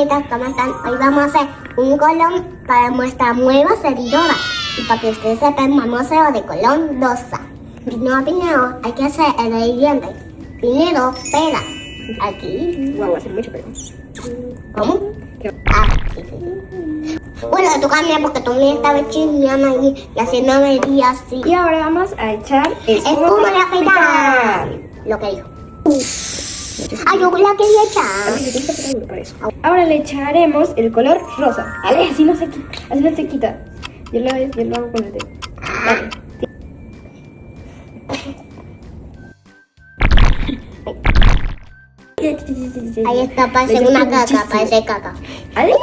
señoritas, ¿cómo están? Hoy vamos a hacer un colón para nuestra nueva seguidora. Y para que ustedes sepan, vamos a hacerlo de colón rosa. Primero hay que hacer el ingrediente. Primero, pera. Aquí. Wow, va a ser mucho pelo. ¿Cómo? Ah, sí. Bueno, tú cambias porque tú me estabas chismeando ahí y haciendo medida así. Y ahora vamos a echar Espuma de afeitar. Lo que dijo. Ay, yo la quería echar. Por eso. Ahora le echaremos el color rosa. ¿Vale? Así no se quita. Así no se quita. Yo lo hago con el dedo. Vale. Ahí está, parece una caca, parece caca. ¡Ay!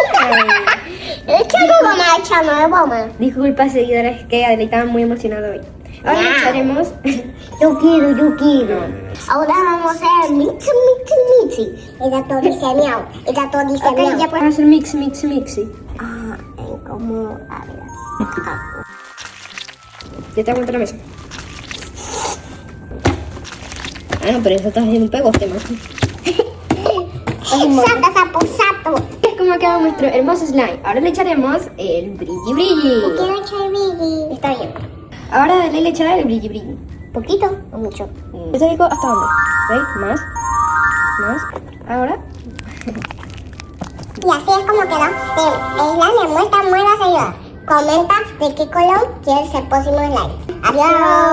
Echando goma, echando de goma. Disculpa, seguidores, que Adela estaba muy emocionado hoy. Ahora le echaremos. Yo quiero. Ahora vamos a hacer mixi. Está todo diseñado. Ok, ya puedes hacer mixi. Ah, como... A ver. Ya te aguanto la mesa. Ah, no, pero eso está haciendo un pegoste, más. Sapo. Es como ha quedado nuestro hermoso slime. Ahora le echaremos el brilli. Quiero echar Billy. Está bien. Ahora Adela le echará el brilli. ¿Poquito o mucho? Yo te digo hasta dónde. ¿Veis? Más. Ahora. Y así es como quedó. El slime muestra muy la seguidora. Comenta de qué color quieres el próximo slime. Adiós.